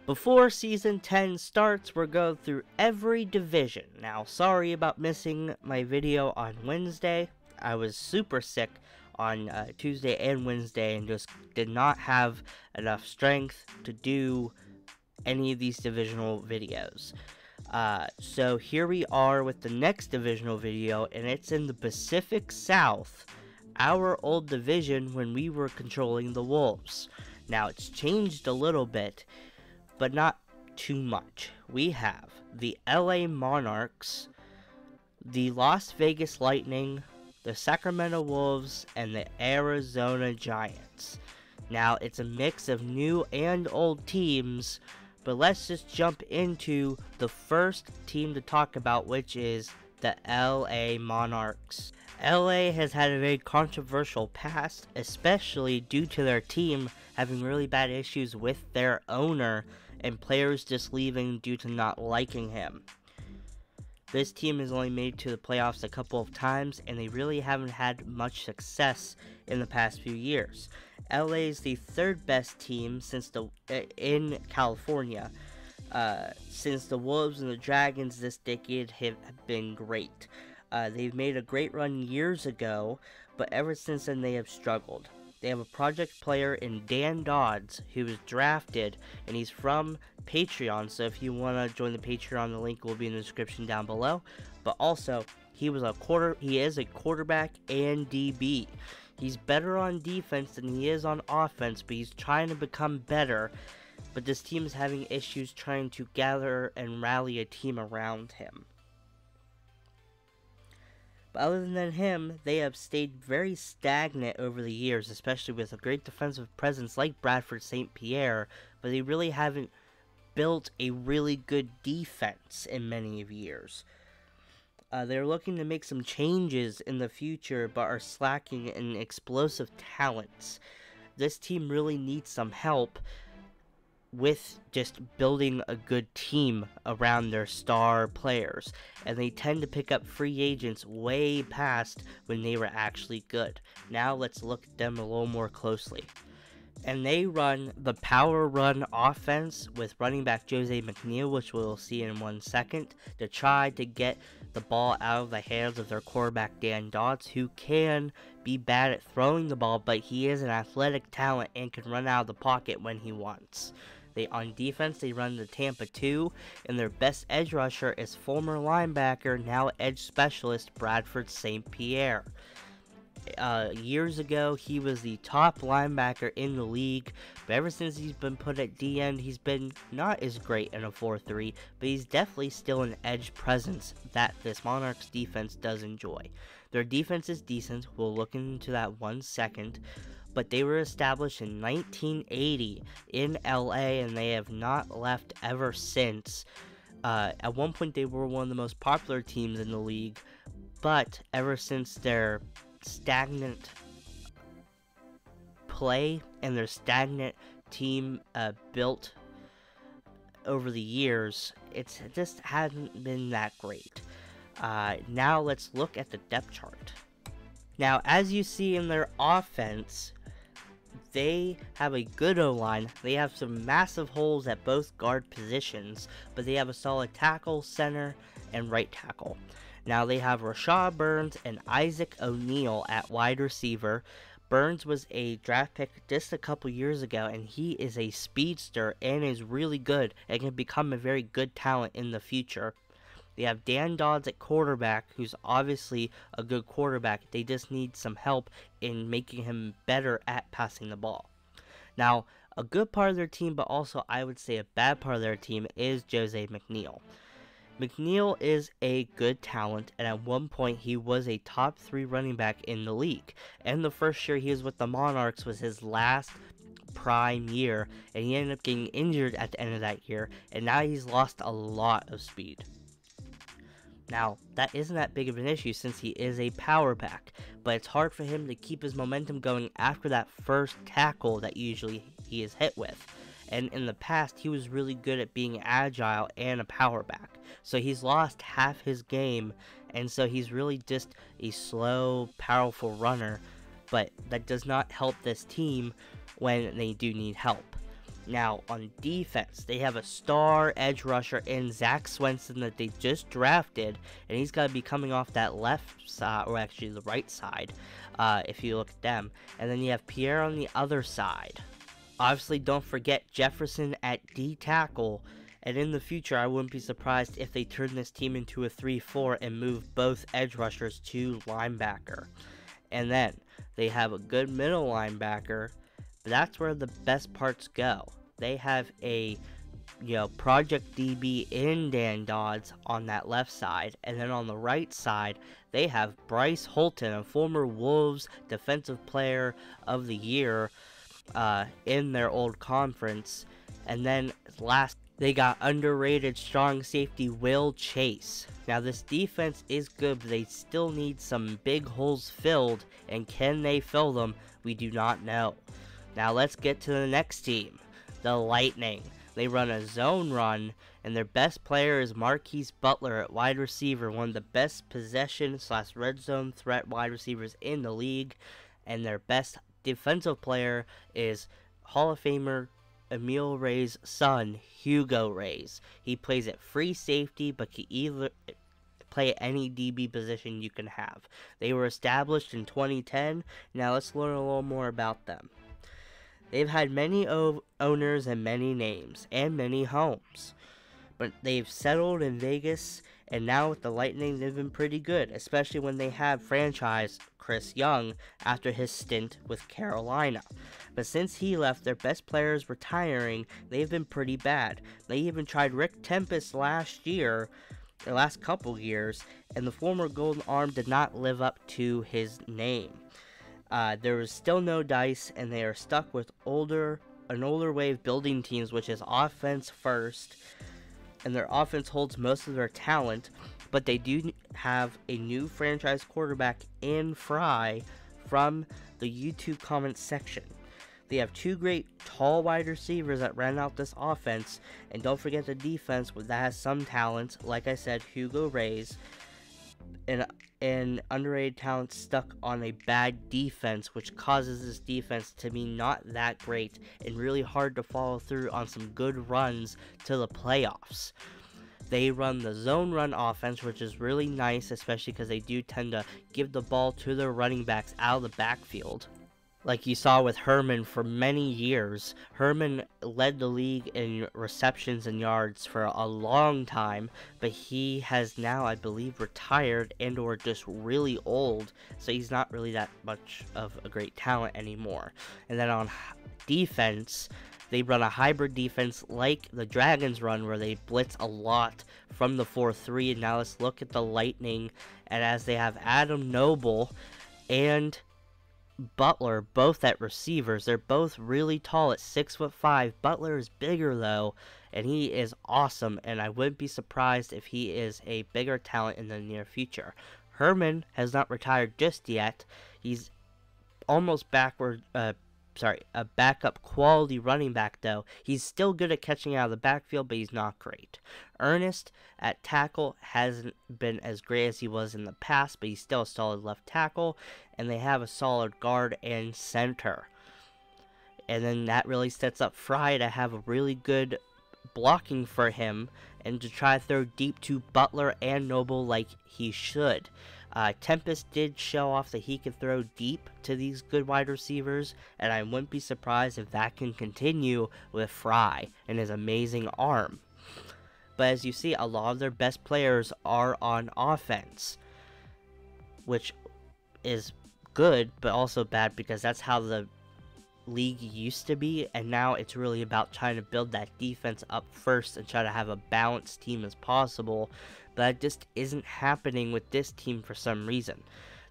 Before Season 10 starts, we're going through every division. Now, sorry about missing my video on Wednesday. I was super sick on Tuesday and Wednesday and just did not have enough strength to do any of these divisional videos. So here we are with the next divisional video, and it's in the Pacific South, our old division when we were controlling the Wolves. Now, it's changed a little bit, but not too much. We have the LA Monarchs, the Las Vegas Lightning, the Sacramento Wolves, and the Arizona Giants. Now, it's a mix of new and old teams, but let's just jump into the first team to talk about, which is the LA Monarchs. LA has had a very controversial past, especially due to their team having really bad issues with their owner and players just leaving due to not liking him. This team has only made it to the playoffs a couple of times, and they really haven't had much success in the past few years. LA is the third best team in California. Since the Wolves and the Dragons this decade have been great. They've made a great run years ago, but ever since then they have struggled. They have a project player in Dan Dodds who was drafted, and he's from Patreon, so if you want to join the Patreon, the link will be in the description down below. But also, he is a quarterback and DB. He's better on defense than he is on offense, but he's trying to become better. But this team is having issues trying to gather and rally a team around him. But other than him, they have stayed very stagnant over the years, especially with a great defensive presence like Bradford St. Pierre, but they really haven't built a really good defense in many years. They're looking to make some changes in the future, but are slacking in explosive talents. This team really needs some help with just building a good team around their star players, and they tend to pick up free agents way past when they were actually good. Now let's look at them a little more closely. And they run the power run offense with running back Jose McNeil, which we'll see in 1 second, to try to get the ball out of the hands of their quarterback Dan Dodds, who can be bad at throwing the ball, but he is an athletic talent and can run out of the pocket when he wants. On defense, they run the Tampa 2, and their best edge rusher is former linebacker, now edge specialist, Bradford St. Pierre. Years ago, he was the top linebacker in the league, but ever since he's been put at D-end, he's been not as great in a 4-3, but he's definitely still an edge presence that this Monarchs defense does enjoy. Their defense is decent, we'll look into that 1 second, but they were established in 1980 in LA, and they have not left ever since. At one point, they were one of the most popular teams in the league, but ever since their stagnant play and their stagnant team built over the years, it just hasn't been that great. Now let's look at the depth chart. Now, as you see in their offense, they have a good O-line. They have some massive holes at both guard positions, but they have a solid tackle, center, and right tackle. Now they have Rashad Burns and Isaac O'Neal at wide receiver. Burns was a draft pick just a couple years ago, and he is a speedster and is really good and can become a very good talent in the future. They have Dan Dodds at quarterback, who's obviously a good quarterback. They just need some help in making him better at passing the ball. Now, a good part of their team, but also I would say a bad part of their team, is Jose McNeil. McNeil is a good talent, and at one point he was a top 3 running back in the league. And the first year he was with the Monarchs was his last prime year, and he ended up getting injured at the end of that year, and now he's lost a lot of speed. Now, that isn't that big of an issue since he is a power back, but it's hard for him to keep his momentum going after that first tackle that usually he is hit with. And in the past, he was really good at being agile and a power back. So he's lost half his game, and so he's really just a slow, powerful runner, but that does not help this team when they do need help. Now, on defense, they have a star edge rusher in Zach Swenson that they just drafted, and he's going to be coming off that left side, or actually the right side, if you look at them. And then you have Pierre on the other side. Obviously, don't forget Jefferson at D tackle, and in the future, I wouldn't be surprised if they turn this team into a 3-4 and move both edge rushers to linebacker. And then, they have a good middle linebacker, but that's where the best parts go. They have a, Project DB in Dan Dodds on that left side, and then on the right side, they have Bryce Holton, a former Wolves Defensive Player of the Year, in their old conference. And then last, they got underrated strong safety Will Chase. Now this defense is good, but they still need some big holes filled, and can they fill them? We do not know. Now let's get to the next team, the Lightning. They run a zone run, and their best player is Marquise Butler at wide receiver, one of the best possession/red zone threat wide receivers in the league. And their best defensive player is Hall of Famer Emil Ray's son, Hugo Reyes. He plays at free safety, but can either play at any DB position you can have. They were established in 2010. Now let's learn a little more about them. They've had many owners and many names, and many homes. But they've settled in Vegas, and now with the Lightning, they've been pretty good, especially when they had franchise Chris Young after his stint with Carolina. But since he left, their best players retiring, they've been pretty bad. They even tried Rick Tempest last couple years, and the former Golden Arm did not live up to his name. There is still no dice, and they are stuck with an older way of building teams, which is offense first, and their offense holds most of their talent, but they do have a new franchise quarterback in Fry from the YouTube comments section. They have two great tall wide receivers that ran out this offense, and don't forget the defense that has some talent, like I said, Hugo Reyes, and underrated talent stuck on a bad defense, which causes this defense to be not that great and really hard to follow through on some good runs to the playoffs. They run the zone run offense, which is really nice, especially because they do tend to give the ball to their running backs out of the backfield. Like you saw with Herman for many years. Herman led the league in receptions and yards for a long time, but he has now, I believe, retired and or just really old, so he's not really that much of a great talent anymore. And then on defense, they run a hybrid defense like the Dragons run, where they blitz a lot from the 4-3. And now let's look at the Lightning, and as they have Adam Noble and Butler both at receivers. They're both really tall at 6'5". Butler is bigger though, and he is awesome, and I wouldn't be surprised if he is a bigger talent in the near future. Herman has not retired just yet. He's almost a backup quality running back though. He's still good at catching out of the backfield, but he's not great. Ernest at tackle hasn't been as great as he was in the past, but he's still a solid left tackle, and they have a solid guard and center. And then that really sets up Fry to have a really good blocking for him, and to try to throw deep to Butler and Noble like he should. Tempest did show off that he could throw deep to these good wide receivers, and I wouldn't be surprised if that can continue with Fry and his amazing arm. But as you see, a lot of their best players are on offense, which is good, but also bad, because that's how the league used to be, and now it's really about trying to build that defense up first and try to have a balanced team as possible. But that just isn't happening with this team for some reason.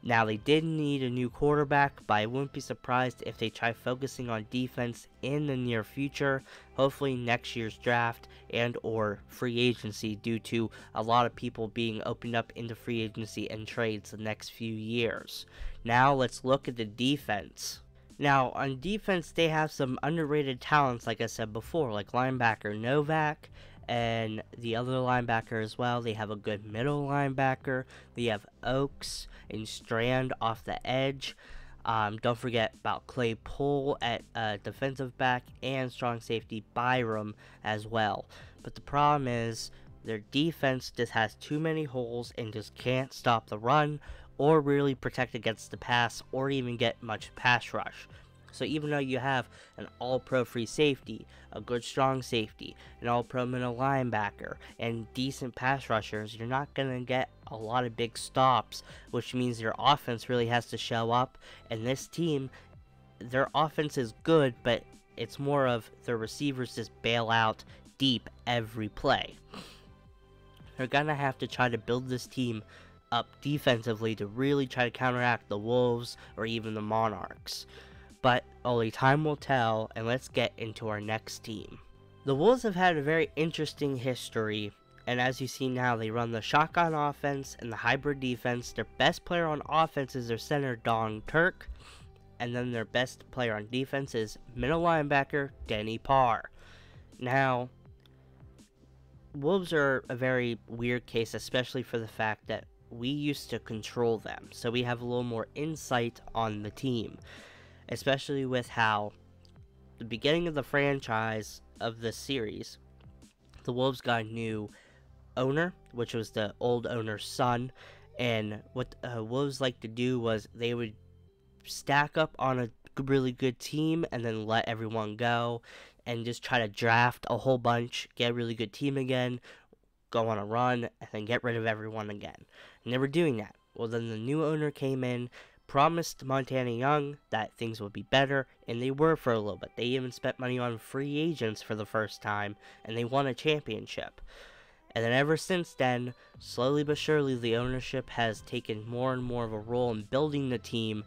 Now, they did need a new quarterback, but I wouldn't be surprised if they try focusing on defense in the near future, hopefully next year's draft and or free agency, due to a lot of people being opened up into free agency and trades the next few years. Now, let's look at the defense. Now, on defense, they have some underrated talents, like I said before, like linebacker Novak, and the other linebacker as well. They have a good middle linebacker. They have Oaks and Strand off the edge. Don't forget about Claypool at defensive back and strong safety Byram as well. But the problem is their defense just has too many holes and just can't stop the run or really protect against the pass or even get much pass rush. So even though you have an all-pro free safety, a good strong safety, an all-pro middle linebacker, and decent pass rushers, you're not going to get a lot of big stops, which means your offense really has to show up. And this team, their offense is good, but it's more of their receivers just bail out deep every play. They're going to have to try to build this team up defensively to really try to counteract the Wolves or even the Monarchs. But only time will tell, and let's get into our next team. The Wolves have had a very interesting history, and as you see now, they run the shotgun offense and the hybrid defense. Their best player on offense is their center, Don Turk, and then their best player on defense is middle linebacker, Denny Parr. Now, Wolves are a very weird case, especially for the fact that we used to control them, so we have a little more insight on the team. Especially with how the beginning of the franchise of this series, the Wolves got a new owner, which was the old owner's son, and what Wolves like to do was they would stack up on a really good team and then let everyone go and just try to draft a whole bunch, get a really good team again, go on a run, and then get rid of everyone again. And they were doing that. Well, then the new owner came in, promised Montana Young that things would be better, and they were for a little bit. They even spent money on free agents for the first time, and they won a championship. And then ever since then, slowly but surely, the ownership has taken more and more of a role in building the team,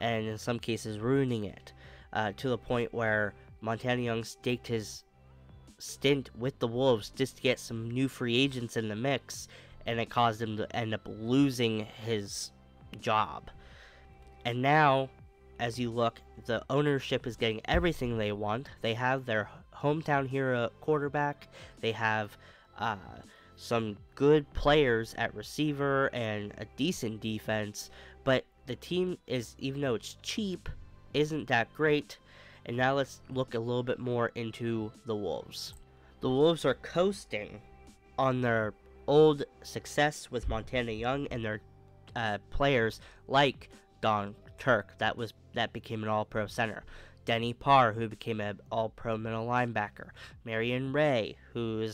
and in some cases ruining it, to the point where Montana Young staked his stint with the Wolves just to get some new free agents in the mix, and it caused him to end up losing his job. And now, as you look, the ownership is getting everything they want. They have their hometown hero quarterback. They have some good players at receiver and a decent defense. But the team is, even though it's cheap, isn't that great. And now let's look a little bit more into the Wolves. The Wolves are coasting on their old success with Montana Young and their players like Don Turk, that became an all-pro center. Denny Parr, who became an all-pro middle linebacker. Marion Ray, who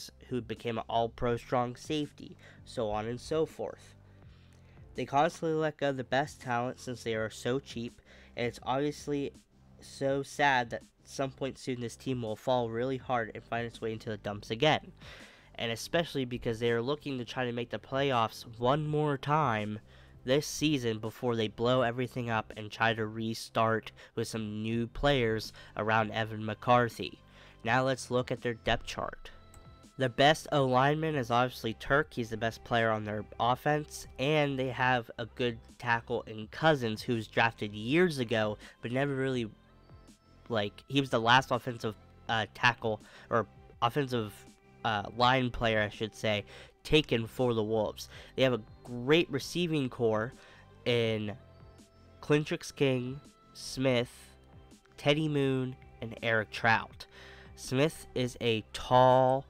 became an all-pro strong safety. So on and so forth. They constantly let go of the best talent since they are so cheap, and it's obviously so sad that at some point soon this team will fall really hard and find its way into the dumps again. And especially because they are looking to try to make the playoffs one more time this season before they blow everything up and try to restart with some new players around Evan McCarthy. Now let's look at their depth chart. The best O-lineman is obviously Turk. He's the best player on their offense, and they have a good tackle in Cousins, who was drafted years ago, but never really, he was the last offensive tackle, or offensive line player, I should say, taken for the Wolves. They have a great receiving core in Clintrix King, Smith, Teddy Moon, and Eric Trout. Smith is a tall,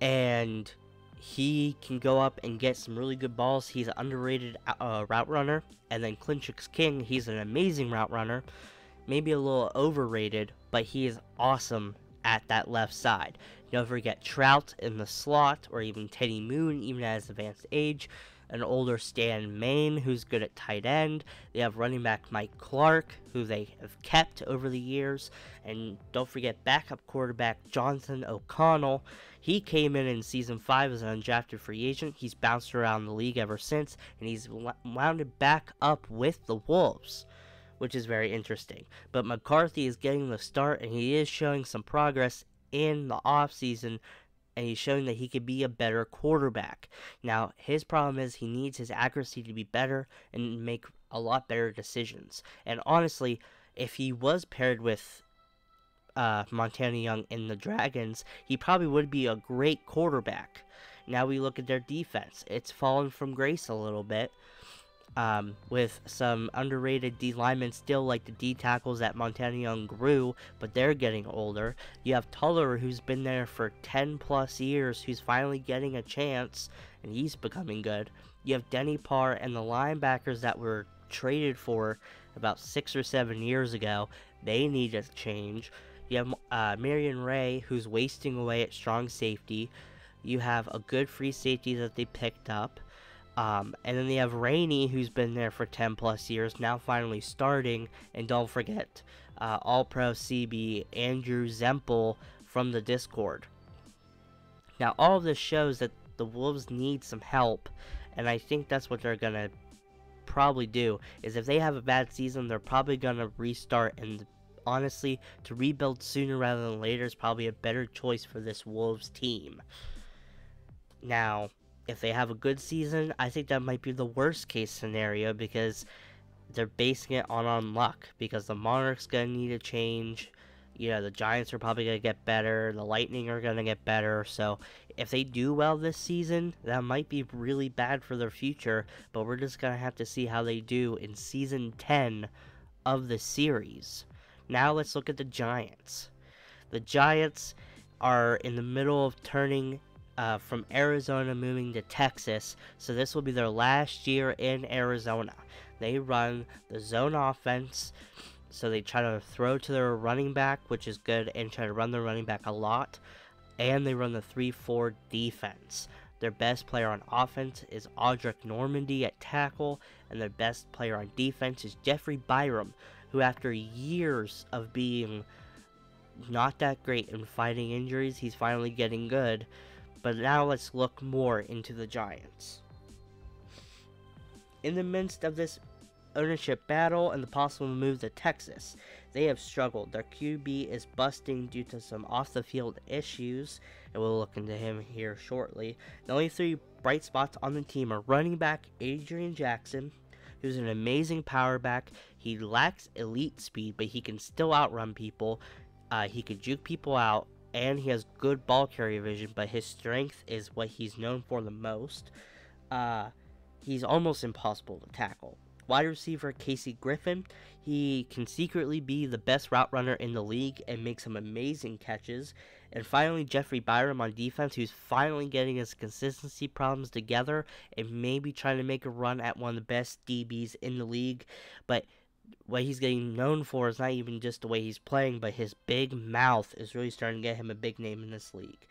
and he can go up and get some really good balls. He's an underrated route runner. And then Clintrix King, he's an amazing route runner. Maybe a little overrated, but he is awesome at that left side. Don't forget Trout in the slot, or even Teddy Moon, even at his advanced age. An older Stan Main, who's good at tight end. They have running back Mike Clark, who they have kept over the years. And don't forget backup quarterback Jonathan O'Connell. He came in Season 5 as an undrafted free agent. He's bounced around the league ever since, and he's wound back up with the Wolves, which is very interesting. But McCarthy is getting the start, and he is showing some progress in the offseason, and he's showing that he could be a better quarterback. Now, his problem is he needs his accuracy to be better and make a lot better decisions. And honestly, if he was paired with Montana Young in the Dragons, he probably would be a great quarterback. Now we look at their defense. It's fallen from grace a little bit. with some underrated D linemen still, like the D tackles at Montana and Grew, but they're getting older. You have Tuller, who's been there for 10 plus years, who's finally getting a chance, and he's becoming good. You have Denny Parr and the linebackers that were traded for about 6 or 7 years ago. They need a change. You have Marion Ray, who's wasting away at strong safety. You have a good free safety that they picked up. And then they have Rainey, who's been there for 10 plus years, now finally starting. And don't forget, All-Pro CB Andrew Zempel from the Discord. Now, all of this shows that the Wolves need some help, and I think that's what they're going to probably do, is if they have a bad season, they're probably going to restart, and honestly, to rebuild sooner rather than later is probably a better choice for this Wolves team. Now, if they have a good season, I think that might be the worst case scenario, because they're basing it on luck, because the Monarchs going to need a change. You know, the Giants are probably going to get better, the Lightning are going to get better, so if they do well this season, that might be really bad for their future, but we're just going to have to see how they do in Season 10 of the series. Now let's look at the Giants. The Giants are in the middle of turning from Arizona moving to Texas, so this will be their last year in Arizona. They run the zone offense, so they try to throw to their running back, which is good, and try to run the running back a lot, and they run the 3-4 defense. Their best player on offense is Audric Normandy at tackle, and their best player on defense is Jeffrey Byram, who after years of being not that great and fighting injuries, he's finally getting good. But now let's look more into the Giants. In the midst of this ownership battle and the possible move to Texas, they have struggled. Their QB is busting due to some off-the-field issues, and we'll look into him here shortly. The only three bright spots on the team are running back Adrian Jackson, who's an amazing power back. He lacks elite speed, but he can still outrun people. He can juke people out, and he has good ball carrier vision, but his strength is what he's known for the most. He's almost impossible to tackle. Wide receiver Casey Griffin, he can secretly be the best route runner in the league and make some amazing catches. And finally, Jeffrey Byram on defense, who's finally getting his consistency problems together and maybe trying to make a run at one of the best DBs in the league. But what he's getting known for is not even just the way he's playing, but his big mouth is really starting to get him a big name in this league.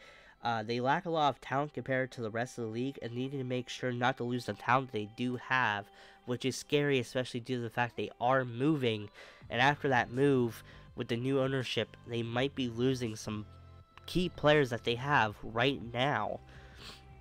They lack a lot of talent compared to the rest of the league, and needing to make sure not to lose the talent they do have, which is scary, especially due to the fact they are moving. And after that move, with the new ownership, they might be losing some key players that they have right now.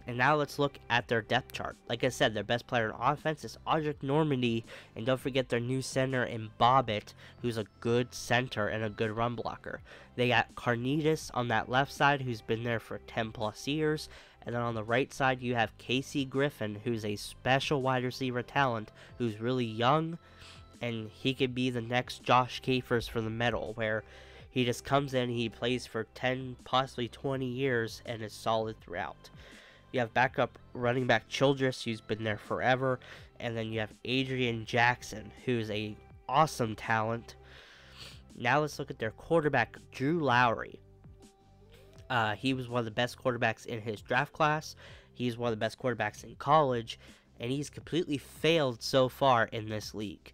And now let's look at their depth chart. Like I said, their best player on offense is Audric Normandy, and don't forget their new center in Bobbitt, who's a good center and a good run blocker. They got Carnitas on that left side, who's been there for 10 plus years, and then on the right side you have Casey Griffin, who's a special wide receiver talent, who's really young, and he could be the next Josh Capers for the middle, where he just comes in, he plays for 10, possibly 20 years, and is solid throughout. You have backup running back Childress, who's been there forever. And then you have Adrian Jackson, who's a awesome talent. Now let's look at their quarterback, Drew Lowry. He was one of the best quarterbacks in his draft class. He's one of the best quarterbacks in college. And he's completely failed so far in this league.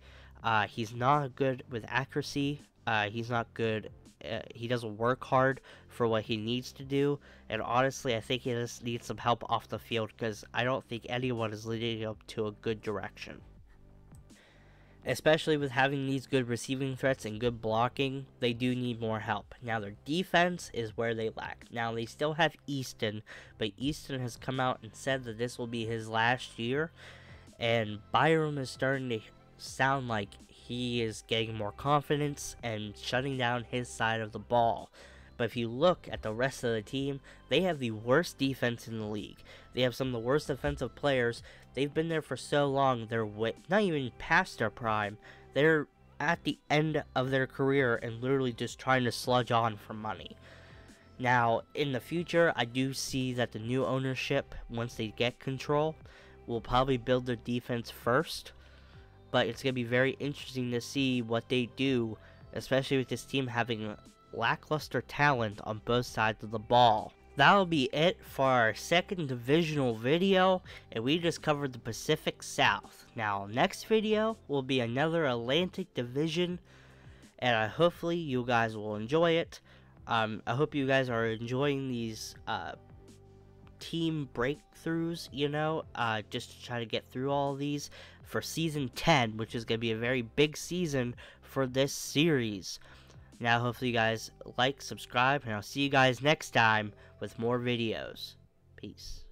He's not good with accuracy. He's not good. He doesn't work hard for what he needs to do, and honestly, I think he just needs some help off the field, because I don't think anyone is leading up to a good direction. Especially with having these good receiving threats and good blocking, they do need more help. Now, their defense is where they lack. Now, they still have Easton, but Easton has come out and said that this will be his last year, and Byram is starting to sound like he is getting more confidence and shutting down his side of the ball. But if you look at the rest of the team, they have the worst defense in the league. They have some of the worst defensive players. They've been there for so long, they're not even past their prime. They're at the end of their career and literally just trying to sludge on for money. Now, in the future, I do see that the new ownership, once they get control, will probably build their defense first. but it's going to be very interesting to see what they do, especially with this team having lackluster talent on both sides of the ball. That'll be it for our second divisional video, and we just covered the Pacific South. Now, next video will be another Atlantic Division, and hopefully you guys will enjoy it. I hope you guys are enjoying these team breakthroughs, you know, just to try to get through all of these for Season 10, which is going to be a very big season for this series. Now, hopefully you guys like, subscribe, and I'll see you guys next time with more videos. Peace.